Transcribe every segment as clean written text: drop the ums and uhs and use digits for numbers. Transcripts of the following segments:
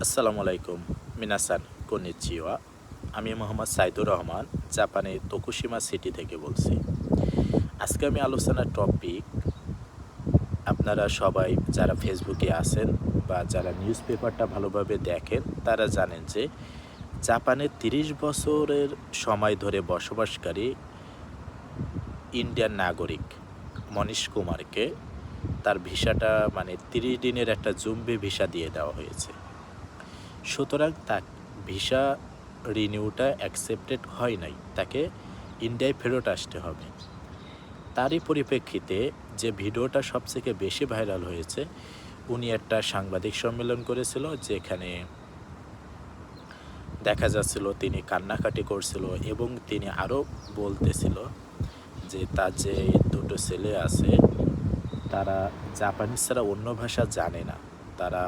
আসসালামু আলাইকুম মিনাসান কনিচিওয়া। আমি মোহাম্মদ সাইদুর রহমান, জাপানের তোকুশিমা সিটি থেকে বলছি। আজকে আমি আলোচনার টপিক, আপনারা সবাই যারা ফেসবুকে আছেন বা যারা নিউজ পেপারটা ভালোভাবে দেখেন তারা জানেন যে জাপানের ৩০ বছরের সময় ধরে বসবাসকারী ইন্ডিয়ান নাগরিক মনীশ কুমারকে তার ভিসাটা ৩০ দিনের একটা জুম্বে ভিসা দিয়ে দেওয়া হয়েছে। সুতরাং তার ভিসা রিনিউটা অ্যাকসেপ্টেড হয় নাই, তাকে ইন্ডিয়ায় ফেরত আসতে হবে। তারই পরিপ্রেক্ষিতে যে ভিডিওটা সবথেকে বেশি ভাইরাল হয়েছে, উনি একটা সাংবাদিক সম্মেলন করেছিল, যেখানে দেখা যাচ্ছিল তিনি কান্নাকাটি করছিল এবং তিনি আরও বলতেছিল যে তার যে দুটো ছেলে আছে তারা জাপানিজ ছাড়া অন্য ভাষা জানে না, তারা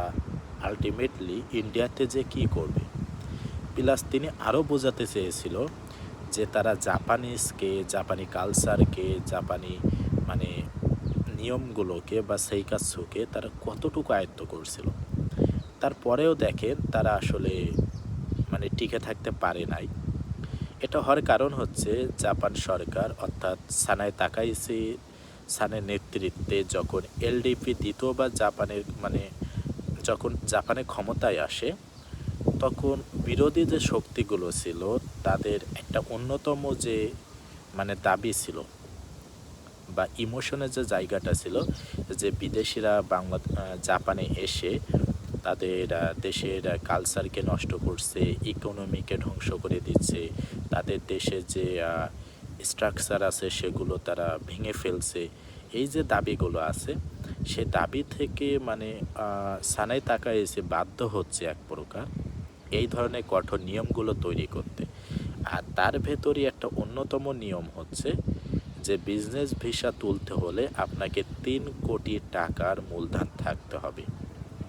আলটিমেটলি ইন্ডিয়াতে যে কী করবে। প্লাস তিনি আরও বোঝাতে চেয়েছিল যে তারা জাপানিজকে, জাপানি কালচারকে, জাপানি নিয়মগুলোকে বা সেইকাৎসুকে তারা কতটুকু আয়ত্ত করছিল। তারপরেও দেখেন তারা আসলে টিকে থাকতে পারে নাই। এটা হওয়ার কারণ হচ্ছে জাপান সরকার, অর্থাৎ সানায় তাকাইচি সানের নেতৃত্বে যখন এলডিপি দ্বিতীয়বার যখন জাপানে ক্ষমতায় আসে, তখন বিরোধী যে শক্তিগুলো ছিল তাদের একটা অন্যতম যে দাবি ছিল বা ইমোশনের যে জায়গাটা ছিল, যে বিদেশিরা জাপানে এসে তাদের দেশের কালচারকে নষ্ট করছে, ইকোনমিকে ধ্বংস করে দিচ্ছে, তাদের দেশে যে স্ট্রাকচার আছে সেগুলো তারা ভেঙে ফেলছে। এই যে দাবিগুলো আছে, সে দাবি থেকে সানাই তাকাইচি বাধ্য হচ্ছে এক প্রকার এই ধরনের কঠোর নিয়মগুলো তৈরি করতে। আর তার ভেতরই একটা অন্যতম নিয়ম হচ্ছে যে বিজনেস ভিসা তুলতে হলে আপনাকে ৩ কোটি টাকার মূলধন থাকতে হবে,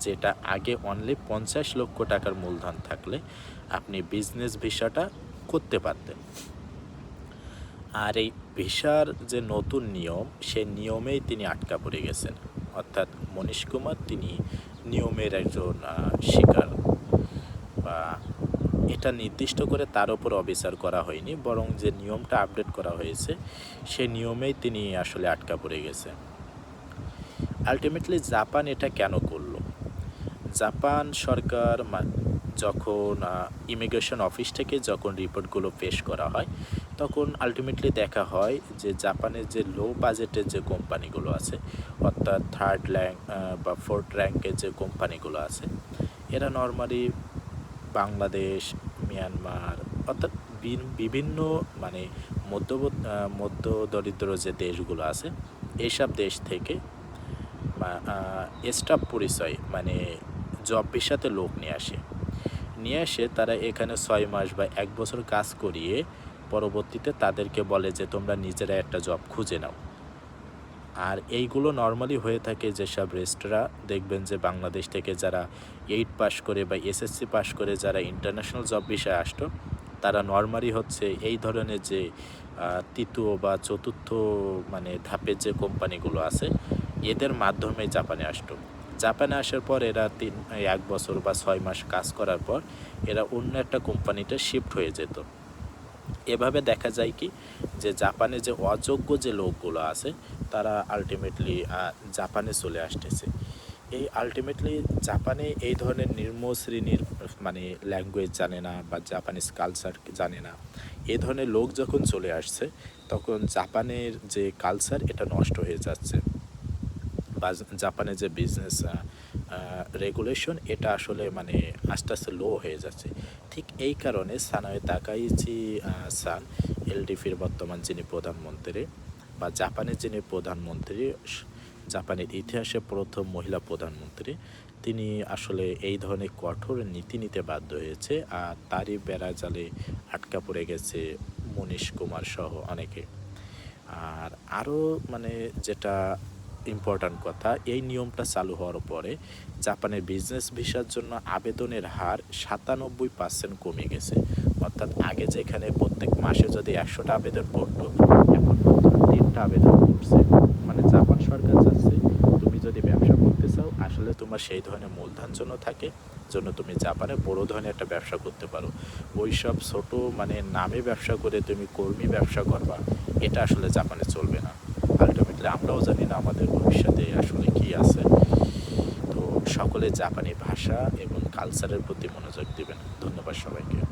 যেটা আগে অনলি ৫০ লক্ষ টাকার মূলধন থাকলে আপনি বিজনেস ভিসাটা করতে পারতেন। আর এই ভিসার যে নতুন নিয়ম, সেই নিয়মেই তিনি আটকা পড়ে গেছেন। অর্থাৎ মনীশ কুমার তিনি নিয়মের একজন শিকার, বা এটা নির্দিষ্ট করে তার উপর অবিচার করা হয়নি, বরং যে নিয়মটা আপডেট করা হয়েছে সেই নিয়মেই তিনি আসলে আটকা পড়ে গেছে। আলটিমেটলি জাপান এটা কেন করলো? জাপান সরকার যখন ইমিগ্রেশন অফিস থেকে যখন রিপোর্টগুলো পেশ করা হয়, তখন আলটিমেটলি দেখা হয় যে জাপানের যে লো বাজেটের যে কোম্পানিগুলো আছে, অর্থাৎ থার্ড র্যাঙ্ক বা ফোর্থ র্যাঙ্কের যে কোম্পানিগুলো আছে, এরা নর্মালি বাংলাদেশ, মিয়ানমার, অর্থাৎ বিভিন্ন মধ্য দরিদ্র যে দেশগুলো আছে, এইসব দেশ থেকে স্টাফ পরিচয় জব ভিসাতে লোক নিয়ে আসে তারা এখানে ৬ মাস বা ১ বছর কাজ করিয়ে পরবর্তীতে তাদেরকে বলে যে তোমরা নিজেরা একটা জব খুঁজে নাও। আর এইগুলো নর্মালি হয়ে থাকে যেসব রেস্টুরা, দেখবেন যে বাংলাদেশ থেকে যারা 8 পাস করে বা এসএসসি পাস করে যারা ইন্টারন্যাশনাল জব ভিসায় আসতো, তারা নর্মালি হচ্ছে এই ধরনের যে তৃতীয় বা চতুর্থ ধাপের যে কোম্পানিগুলো আছে, এদের মাধ্যমে জাপানে আসতো। জাপানে আসার পর এরা ১ বছর বা ৬ মাস কাজ করার পর এরা অন্য একটা কোম্পানিতে শিফট হয়ে যেত। এভাবে দেখা যায় কি যে জাপানে যে অযোগ্য যে লোকগুলো আছে তারা আলটিমেটলি জাপানে চলে আসতেছে। এই আলটিমেটলি জাপানে এই ধরনের নিম্ন শ্রেণীর ল্যাঙ্গুয়েজ জানে না বা জাপানিজ কালচার জানে না, এই ধরনের লোক যখন চলে আসছে তখন জাপানের যে কালচার এটা নষ্ট হয়ে যাচ্ছে, বা জাপানের যে বিজনেস রেগুলেশন এটা আসলে আস্তে আস্তে লো হয়ে যাচ্ছে। ঠিক এই কারণে সানায় তাকাইচি সান, এলডিপির বর্তমান যিনি প্রধানমন্ত্রী বা জাপানের যিনি প্রধানমন্ত্রী, জাপানের ইতিহাসে প্রথম মহিলা প্রধানমন্ত্রী, তিনি আসলে এই ধরনের কঠোর নীতি নিতে বাধ্য হয়েছে। আর তারই বেড়াজালে আটকা পড়ে গেছে মনীশ কুমার সহ অনেকে। আর আরও যেটা ইম্পর্ট্যান্ট কথা, এই নিয়মটা চালু হওয়ার পরে জাপানের বিজনেস ভিসার জন্য আবেদনের হার ৯৭% কমে গেছে। অর্থাৎ আগে যেখানে প্রত্যেক মাসে যদি ১০০টা আবেদন পড়তো, এখন ৩টা আবেদন পড়ছে। জাপান সরকার চাচ্ছে তুমি যদি ব্যবসা করতে চাও, আসলে তোমার সেই ধরনের মূলধন জন্য থাকে জন্য তুমি জাপানে বড় ধরনের একটা ব্যবসা করতে পারো। ওই সব ছোট মানে নামে ব্যবসা করে তুমি কর্মী ব্যবসা করবা, এটা আসলে জাপানে চলবে না। আলটিমেটলি আমরাও জানি না আমাদের ভবিষ্যতে আসলে কি আছে। তো সকলে জাপানি ভাষা এবং কালচারের প্রতি মনোযোগ দিবেন। ধন্যবাদ সবাইকে।